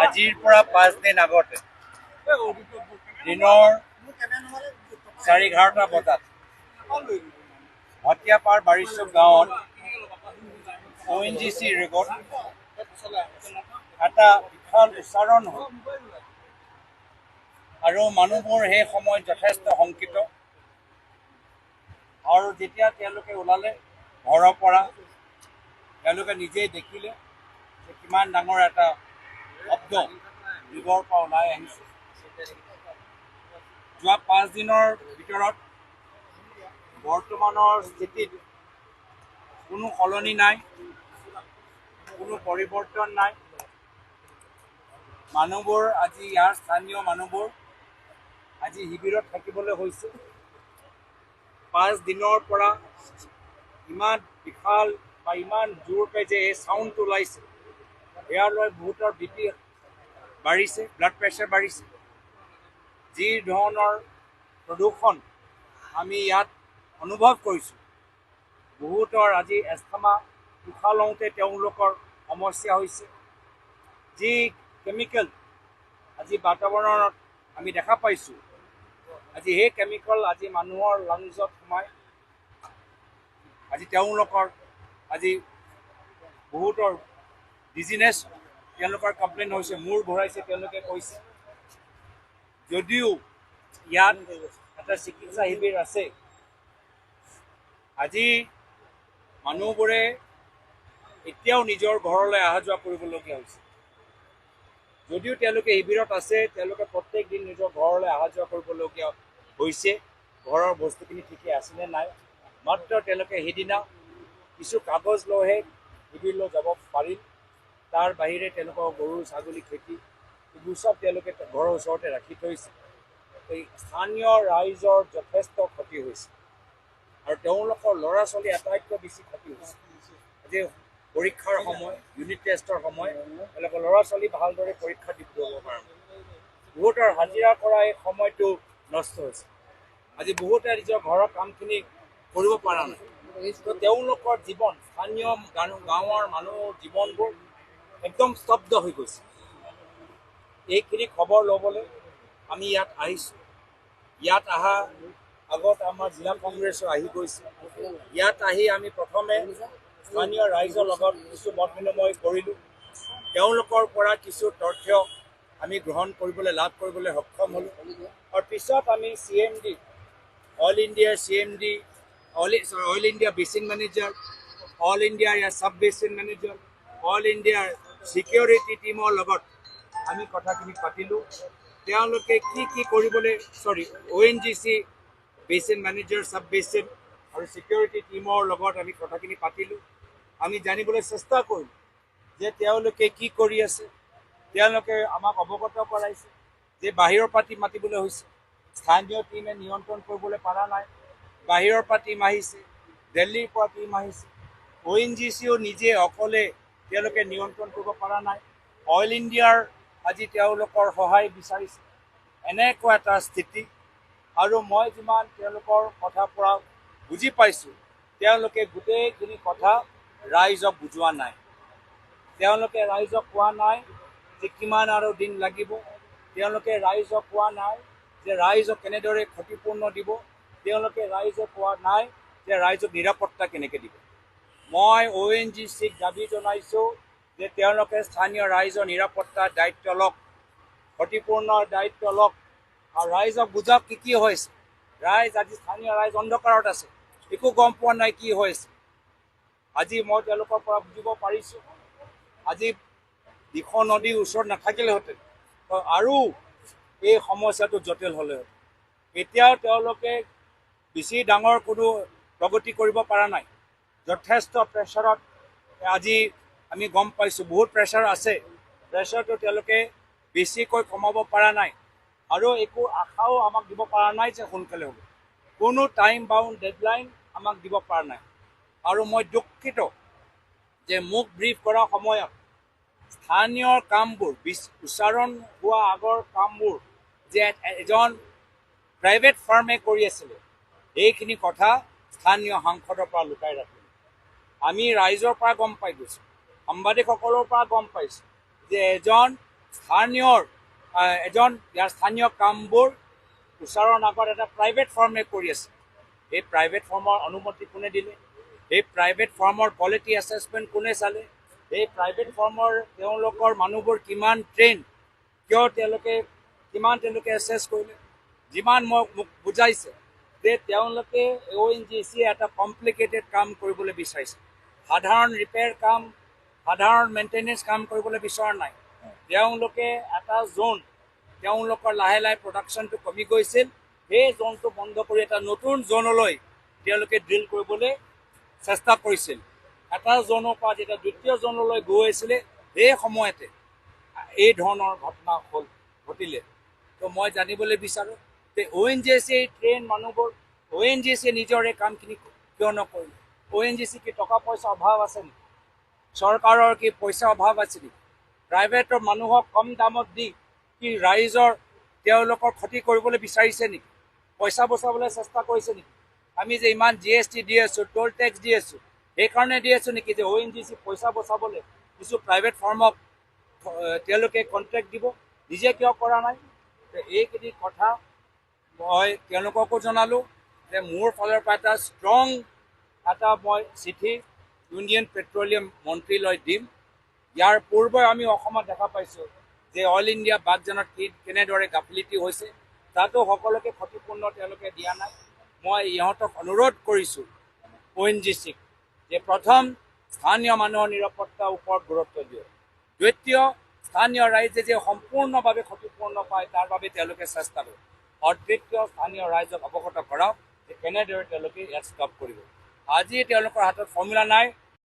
আজিৰ পৰা 5 দিন আগতে দিনৰ 11:30 বজাত ভটিয়াপাৰ বাৰিচুক গাঁৱত ONGC ৰেকৰ্ড এটা বিশাল উচ্চাৰণ হ'ল আৰু মানুহবোৰ সেই সময়ত যথেষ্ট শংকিত আৰু যেতিয়া তেওঁলোকে ওলালে ঘৰৰ পৰা তেওঁলোকে নিজেই দেখিলে যে কিমান ডাঙৰ এটা শব্দ দিগৰ পৰা ওলাই আহিছে। যোৱা 5 দিনৰ ভিতৰত বৰ্তমানৰ স্থিতিত কোনো সলনি নাই, কোনো পৰিৱৰ্তন নাই। মানুহবোৰ আজি ইয়াৰ স্থানীয় মানুহবোৰ আজি শিবিৰত থাকিবলৈ হৈছে। 5 দিনৰ পৰা ইমান বিশাল বা ইমান জোৰকৈ যে এই চাউণ্ডটো ওলাইছে ইয়ালৈ বহুতৰ BP বাঢ়িছে, ব্লাড প্ৰেছাৰ বাঢ়িছে। যি ধৰণৰ প্ৰদূষণ আমি ইয়াত অনুভৱ কৰিছোঁ, বহুতৰ আজি এষ্টামা উশাহ লওঁতে তেওঁলোকৰ সমস্যা হৈছে। যি কেমিকেল আজি বাতাবৰণত আমি দেখা পাইছোঁ, আজি সেই কেমিকেল আজি মানুহৰ লাংছত সোমাই আজি তেওঁলোকৰ আজি বহুতৰ ডিজিনেছ তেওঁলোকৰ কমপ্লেইন হৈছে, মূৰ ঘূৰাইছে তেওঁলোকে কৈছে। যদিও ইয়াত এটা চিকিৎসা শিবিৰ আছে, আজি মানুহবোৰে এতিয়াও নিজৰ ঘৰলৈ অহা যোৱা কৰিবলগীয়া হৈছে। যদিও তেওঁলোকে শিবিৰত আছে, তেওঁলোকে প্ৰত্যেক দিন নিজৰ ঘৰলৈ অহা যোৱা কৰিবলগীয়া হৈছে। ঘৰৰ বস্তুখিনি ঠিকে আছেনে নাই, মাত্ৰ তেওঁলোকে সেইদিনা কিছু কাগজ লৈহে শিবিৰলৈ যাব পাৰিল। তাৰ বাহিৰে তেওঁলোকৰ গৰু ছাগলী খেতি এইবোৰ চব তেওঁলোকে ঘৰৰ ওচৰতে ৰাখি থৈছে। এই স্থানীয় ৰাইজৰ যথেষ্ট ক্ষতি হৈছে আৰু তেওঁলোকৰ ল'ৰা ছোৱালী আটাইতকৈ বেছি ক্ষতি হৈছে। আজি পৰীক্ষাৰ সময়, ইউনিট টেষ্টৰ সময়, তেওঁলোকৰ ল'ৰা ছোৱালী ভালদৰে পৰীক্ষা দিব পৰা নাই। বহুতৰ হাজিৰা কৰা এই সময়টো নষ্ট হৈছে। আজি বহুতে নিজৰ ঘৰৰ কামখিনি কৰিব পৰা নাই। তো তেওঁলোকৰ জীৱন, স্থানীয় গাঁৱৰ মানুহৰ জীৱনবোৰ একদম স্তব্ধ হৈ গৈছে। এইখিনি খবৰ ল'বলৈ আমি ইয়াত আহিছোঁ। ইয়াত অহা আগত আমাৰ জিলা কংগ্ৰেছো আহি গৈছে। ইয়াত আহি আমি প্ৰথমে স্থানীয় ৰাইজৰ লগত কিছু মত বিনিময় কৰিলোঁ। তেওঁলোকৰ পৰা কিছু তথ্য আমি গ্ৰহণ কৰিবলৈ লাভ কৰিবলৈ সক্ষম হ'লোঁ। আৰু পিছত আমি CMD, অল ইণ্ডিয়াৰ CMD, all India basin manager, all ইণ্ডিয়াৰ ইয়াৰ ছাব বেচিন মেনেজাৰ, অল ইণ্ডিয়াৰ ছিকিউৰিটি টীমৰ লগত আমি কথাখিনি পাতিলোঁ। তেওঁলোকে কি কৰিবলৈ ONGC basin manager, sub basin আৰু ছিকিউৰিটি টীমৰ লগত আমি কথাখিনি পাতিলোঁ। আমি জানিবলৈ চেষ্টা কৰিলোঁ যে তেওঁলোকে কি কৰি আছে। তেওঁলোকে আমাক অৱগত কৰাইছে যে বাহিৰৰ পৰা টীম মাতিবলৈ হৈছে, স্থানীয় টীমে নিয়ন্ত্ৰণ কৰিবলৈ পৰা নাই। বাহিৰৰ পৰা টীম আহিছে, দিল্লীৰ পৰা টীম আহিছে। ONGCও নিজে অকলে তেওঁলোকে নিয়ন্ত্ৰণ কৰিব পৰা নাই। অইল ইণ্ডিয়াৰ আজি তেওঁলোকৰ সহায় বিচাৰিছে। এনেকুৱা এটা স্থিতি। আৰু মই যিমান তেওঁলোকৰ কথাৰ পৰা বুজি পাইছোঁ, তেওঁলোকে গোটেইখিনি কথা ৰাইজক বুজোৱা নাই। তেওঁলোকে ৰাইজক কোৱা নাই যে কিমান আৰু দিন লাগিব। তেওঁলোকে ৰাইজক কোৱা নাই যে ৰাইজক কেনেদৰে ক্ষতিপূৰ্ণ দিব। তেওঁলোকে ৰাইজক কোৱা নাই যে ৰাইজক নিৰাপত্তা কেনেকৈ দিব। মই ONGCক দাবী জনাইছোঁ যে তেওঁলোকে স্থানীয় ৰাইজৰ নিৰাপত্তাৰ দায়িত্ব লওক, ক্ষতিপূৰ্ণৰ দায়িত্ব লওক আৰু ৰাইজক বুজাওক কি হৈছে। ৰাইজ আজি স্থানীয় ৰাইজ অন্ধকাৰত আছে, একো গম পোৱা নাই কি হৈছে। আজি মই তেওঁলোকৰ পৰা বুজিব পাৰিছোঁ, আজি দিখৌ নদীৰ ওচৰত নাথাকিলেহেঁতেন আৰু এই সমস্যাটো জটিল হ'লেহেঁতেন। এতিয়াও তেওঁলোকে বেছি ডাঙৰ কোনো প্ৰগতি কৰিব পৰা নাই। যথেষ্ট প্ৰেছাৰত আজি আমি গম পাইছোঁ, বহুত প্ৰেছাৰ আছে। প্ৰেছাৰটো তেওঁলোকে বেছিকৈ কমাব পৰা নাই আৰু একো আশাও আমাক দিব পৰা নাই যে সোনকালে হ'ব। কোনো টাইম বাউণ্ড ডেডলাইন আমাক দিব পৰা নাই। আৰু মই দুখিত যে মোক ব্ৰিফ কৰাৰ সময়ত স্থানীয় কামবোৰ, উচ্চাৰণ হোৱা আগৰ কামবোৰ যে এজন প্ৰাইভেট ফাৰ্মে কৰি আছিলে, এইখিনি কথা স্থানীয় সাংসদৰ পৰা লুকাই ৰাখিলে। আমি ৰাইজৰ পৰা গম পাই গৈছোঁ, সাংবাদিকসকলৰ পৰা গম পাইছোঁ যে এজন স্থানীয় এজন ইয়াৰ স্থানীয় কামবোৰ উচ্চাৰণ আগত এটা প্ৰাইভেট ফাৰ্মে কৰি আছে। এই প্ৰাইভেট ফাৰ্মৰ অনুমতি কোনে দিলে? এই প্ৰাইভেট ফাৰ্মৰ কোৱালিটি এছেছমেণ্ট কোনে চালে? এই প্ৰাইভেট ফাৰ্মৰ তেওঁলোকৰ মানুহবোৰ কিমান ট্ৰেইন, কিয় তেওঁলোকে এছেছ কৰিলে? যিমান মোক বুজাইছে যে তেওঁলোকে ONGC এটা কমপ্লিকেটেড কাম কৰিবলৈ বিচাৰিছে। সাধাৰণ ৰিপেয়াৰ কাম, সাধাৰণ মেইনটেনেঞ্চ কাম কৰিবলৈ বিচৰা নাই। তেওঁলোকে এটা জোন, তেওঁলোকৰ লাহে লাহে প্ৰডাকশ্যনটো কমি গৈছিল, সেই জোনটো বন্ধ কৰি এটা নতুন জোনলৈ তেওঁলোকে ড্ৰিল কৰিবলৈ চেষ্টা কৰিছিল। এটা জোনৰ পৰা যেতিয়া দ্বিতীয় জোনলৈ গৈ আছিলে, সেই সময়তে এই ধৰণৰ ঘটনা ঘটিলে। তো মই জানিবলৈ বিচাৰোঁ যে ONGC ট্ৰেইন মানুহবোৰ, ONGC নিজৰ এই কামখিনি কিয় নকৰিলে? ONGC কি টকা পইচা অভাৱ আছে নেকি? চৰকাৰৰ কি পইচা অভাৱ আছে নেকি? প্ৰাইভেটৰ মানুহক কম দামত দি কি ৰাইজৰ তেওঁলোকৰ ক্ষতি কৰিবলৈ বিচাৰিছে নেকি? পইচা বচাবলৈ চেষ্টা কৰিছে নেকি? আমি যে ইমান GST দি আছোঁ, টোল টেক্স দি আছোঁ, সেইকাৰণে দি আছোঁ নেকি যে ONGC পইচা বচাবলৈ কিছু প্ৰাইভেট ফাৰ্মক তেওঁলোকে কণ্ট্ৰেক্ট দিব? নিজে কিয় কৰা নাই? এইখিনি কথা মই তেওঁলোককো জনালোঁ যে মোৰ ফালৰ পৰা এটা ষ্ট্ৰং মই চিঠি ইউনিয়ন পেট্ৰলিয়াম মন্ত্ৰীলৈ দিম। ইয়াৰ পূৰ্বে আমি অসমত দেখা পাইছোঁ যে অইল ইণ্ডিয়া বাগজানত কেনেদৰে গাফিলতি হৈছে, তাতো সকলোকে ক্ষতিপূৰ্ণ তেওঁলোকে দিয়া নাই। মই ইহঁতক অনুৰোধ কৰিছোঁ ONGCক যে প্ৰথম স্থানীয় মানুহৰ নিৰাপত্তাৰ ওপৰত গুৰুত্ব দিয়ক, দ্বিতীয় স্থানীয় ৰাইজে যে সম্পূৰ্ণভাৱে ক্ষতিপূৰ্ণ পায় তাৰ বাবে তেওঁলোকে চেষ্টা কৰক, আৰু তৃতীয় স্থানীয় ৰাইজক অৱগত কৰাওক যে কেনেদৰে তেওঁলোকে ইয়াত ষ্টপ কৰিব। আজি তেওঁলোকৰ হাতত ফৰ্মুলা নাই,